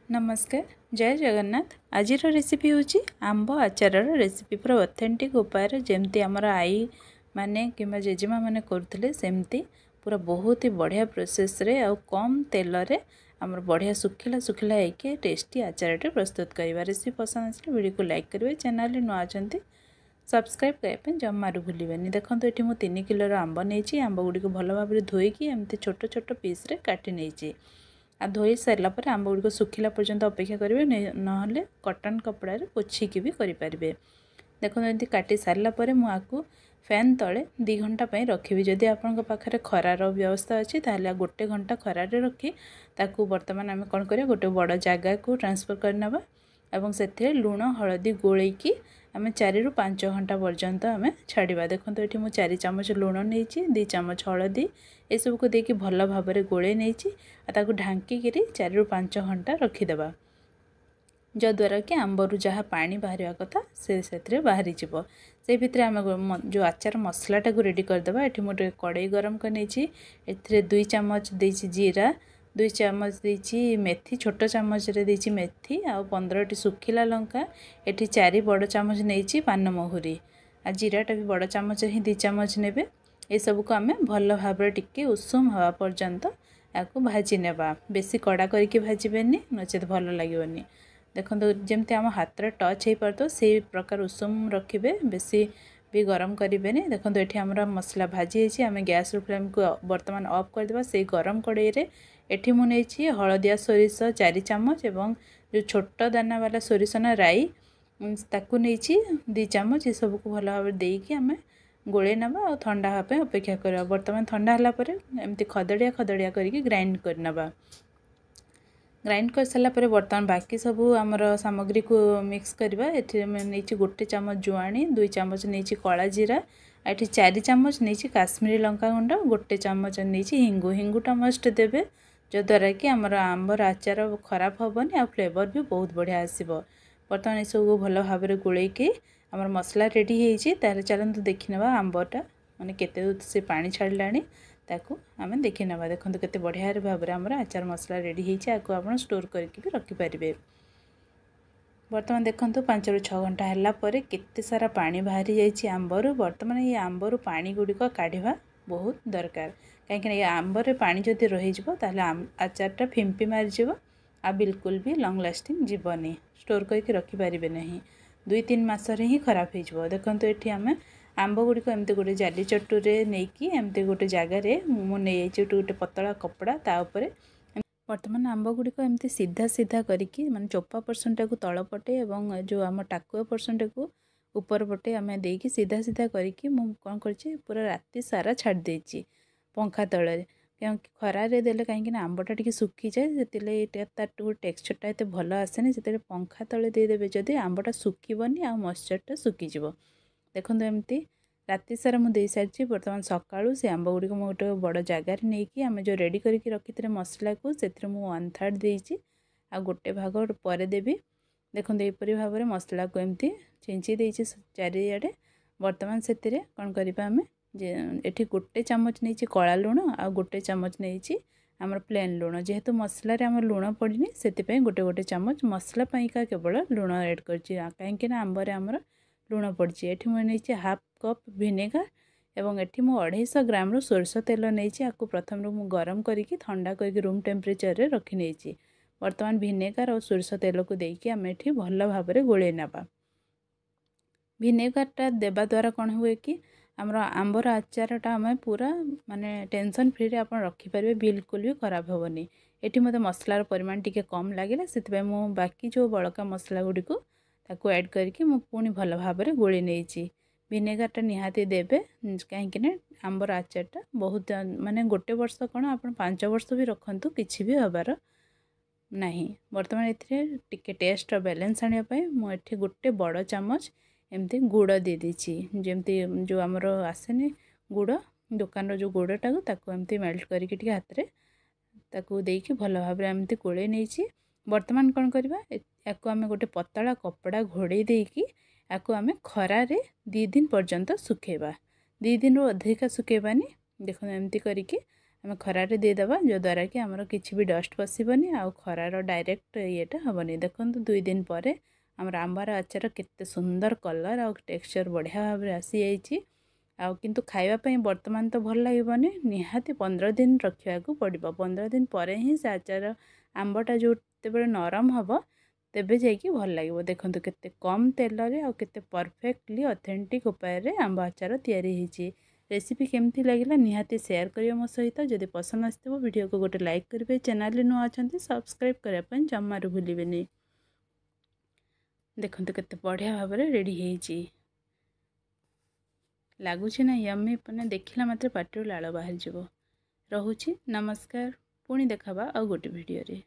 नमस्कार जय जगन्नाथ। आज रेसिपी हूँ आंब आचार रेसिपी पूरा ऑथेंटिक उपाय जमती आमर आई माने कि जेजेमा मैंने करते सेमती पूरा बहुत ही बढ़िया प्रोसेस रे आ कम तेल रे आमर बढ़िया सुखिला सुखिला होके टेस्टी आचार प्रस्तुत करवा। रेसिपी पसंद आसले वीडियो को लाइक करेंगे, चैनल नुआ अच्छा सब्सक्राइब करने जमारू भूलें। देखो ये मुझे 3 किलो आंब नहीं, आंब गुड़ी भल भाव धोईकी एमती छोट छोट पीस रे काटी नहीं आ धोई सारा पर आंब गुड़ी सुखिला पर्यंत अपेक्षा करेंगे, ना कटन कपड़ा पोछिकी भी करेंगे। देखो एमती काटी सारा पर मुझे फैन तले 2 घंटा रखी। जदि आपण पाखे खरार व्यवस्था अच्छी ताहले 1 घंटा खरारे रखी ताकू वर्तमान आम कौन करिया गोटे बड़ जगह को ट्रांसफर करनवा एवं से लुण हलदी गोलैकी आम 4 ରୁ 5 घंटा पर्यंत आम छाड़ा। देखो ये मुझे 4 चामच लुण नहीं, 2 चामच हलदी ये सब को देकी भल भाव में गोले नहीं ढांकी 4 ରୁ 5 घंटा रखीदे, जद्वारा कि आंबरू जहाँ पानी बाहर कथा से बाहरी जीव। से भितर आम जो आचार मसलाटा को रेडी करदे। ये मोटे कड़ाई गरम कर नहीं, 2 चामच देसी जीरा, 2 चामच देसी मेथी, छोट चामच देसी मेथी आ 15टी सुखिला लंका, ये 4 बड़ चामच नहीं पान महुरी आ जीराटा भी बड़ चामच ही 2 चामच ने। ये सब को आम भल भाव टिके उषुम हवा पर्यंत आपको भाजी नेबा। बेसी कड़ा करके भाजबेनी नचेत भल लगे। देखो जमती आम हाथ में टच हो पार से प्रकार उषुम रखिए, बेसी भी गरम करेंगे। देखो ये आमर मसला भाजी आम गैस फ्लेम को बर्तमान ऑफ करदे। से गरम कड़ाई एठी मु नहीं हलदिया सोरिष 4 चामच एवं जो छोट दाना वाला सोरिष ना राई ताकू नहीं 2 चामच। ये सब को भल भाव देकी आम गोले नवा और ठंडा हाँपे अपेक्षा करवा। बर्तमान ठंडा है एमती खदड़िया खदड़िया करके ग्राइंड करनवा। ग्राइंड कर सारा पर बर्तमान बाकी सब आमर सामग्री को मिक्स करवा। ये नहीं 1 चामच जुआणी, 2 चामच नहीं कला जीरा, ये 4 चामच नहीं काश्मीरी लंका गुंड, 1 चामच नहीं हिंगु। हिंगुटा मस्ट देवे जद्वारा कि आमर आंबर आचार खराब हेनी आ फ्लेवर भी बहुत बढ़िया आसो। बर्तमान ये सब भल भाव में गोलैकी आमर मसला रेडी होती। चलते देखी ना आंबटा माने केते से पानी छाड़ा ताकू आम देखी ना। देखो केते बढ़िया भाव में आमर आचार मसला रेडी होती। आपको आप स्टोर करके भी रखिपारे। बर्तमान देखो 5 ରୁ 6 घंटा है केते सारा पानी बाहरी जाइए आंबरू। बर्तमान ये आंबरू पानी गुड़िक काढ़ा बहुत दरकार, कहीं आंबर पानी जदि रही आचारटा फिंपी मारिज आ बिल्कुल भी लंग लास्टिंग जीवनी, स्टोर करके रखिपारे नहीं, 2-3 मास ही खराब हो। देखो ये आम आंब गुड़िक एमती गोटे जाली चटुरे नहीं कि एमती गोटे जगार मुझे गोटे पतला कपड़ा तापर बर्तमान आंब गुड़िक एमती सीधा सीधा करके माने चोपा पर्सन को तल पटे और जो आम टाकुआ पर्सन को ऊपर पटे आम देकी सीधा सीधा करके कौन कर पूरा राति सारा छाड़ देची पंखा तले। क्योंकि खरारे देले कहीं आंबटा टी सुखी जाए से तार टेक्सचरटा एत भल आसेनि। से पंखा तले देदेवे जदि आंबटा सुखीबनी आ मॉइस्चरटा सुखीजिव। देखो एमती राति सारा मुझे सारी। बर्तमान सकाळू से आंब गुड़ी गोटे बड़ जगार नहीं आम जो रेडी करके रखी मसला को से 1/3 देती आ गोटे भाग पर देवी। देखो यहपरी भाव में मसला को एमती छिंची देती चारिआडे। बर्तमान से कौन करवा आम ये 1 चामच नहीं कला लुण आ 1 चामच नहीं आमर प्लेन लुण। जेहेतु मसला आम लुण पड़नी से गोटे गोटे चामच मसला पाइका केवल लुण एड कर कहीं आंबर आमर लुण पड़ी। ये मुझे नहीं 1/2 कप भिनेगार एवं ये 250 ग्राम सोरष तेल नहीं आपको प्रथम मु गरम करके ठंडा करके रूम टेम्परेचर रे रखी नहीं। बर्तमान भिनेगार और सोरष तेल को देकी आम ये भल भाव में गोले नवा। भिनेगारटा देवा द्वारा कौन हुए कि आमर आंबर आचारटा आम पूरा माने टेंशन फ्री रे आप रखिपारे, बिल्कुल भी खराब हेनी। ये मत मसलार परिमाण टी कम लगे से मु बाकी जो बड़का मसला गुड़ी को ताको ऐड करके मु पुणी भल भाव में गोली नहीं। भिनेगारटा निहाती देवे कहीं आंबर आचारटा बहुत माने 1 वर्ष कौन आप 5 वर्ष भी रखु किसी भी हबार नहीं। बर्तमान ये टेस्ट बैलेंस आने मुझे 1 बड़ चामच एमती गुड़ दे दीची। जमती जो आमर आसेनी गुड़ दुकान जो गुड़टा को एमती मेल्ट करके हाथ में ताकू देकी भल भाव में एमती गोले नहीं। बर्तमान कौन करवा याको आम गोटे पतला कपड़ा घोड़े देकी याको आम खरारे 2 दिन पर्यंत सुखेबा। 2 दिन रू अधिका सुखेबानी। देखो एमती करके आम खरारे देदेबा जो द्वारा कि आमर किसी भी डस्ट पशिबनी आ खरार डायरेक्ट येटा हेनी। देखो 2 दिन पर आमर आंबार आचार केते सुंदर कलर आ टेक्सचर बढ़िया भाव आसी जाइए। किंतु खाइबापी बर्तमान तो भल लगे निहाती 15 दिन रखा पड़ो। 15 दिन पर ही से आचार आंबटा जो नरम हम तेबे जाइए भल लगे। देखो केते कम तेल आते परफेक्टली ऑथेंटिक उपाय आंब आचार या रेसिपी केमती लगे निहाती शेयर करिए मो सहित। जदि पसंद आसो वीडियो को गोटे लाइक करेंगे, चैनल नुआ अच्छा सब्सक्राइब करने जमारू भूलिए। देखो केते बढ़िया भाव रेडी हो लगुच ना यम्मी पने देखला मात्र पाटिरू लाल बाहर जीवो। रहुछि नमस्कार, पुणी देखाबा आ गोटे वीडियो रे।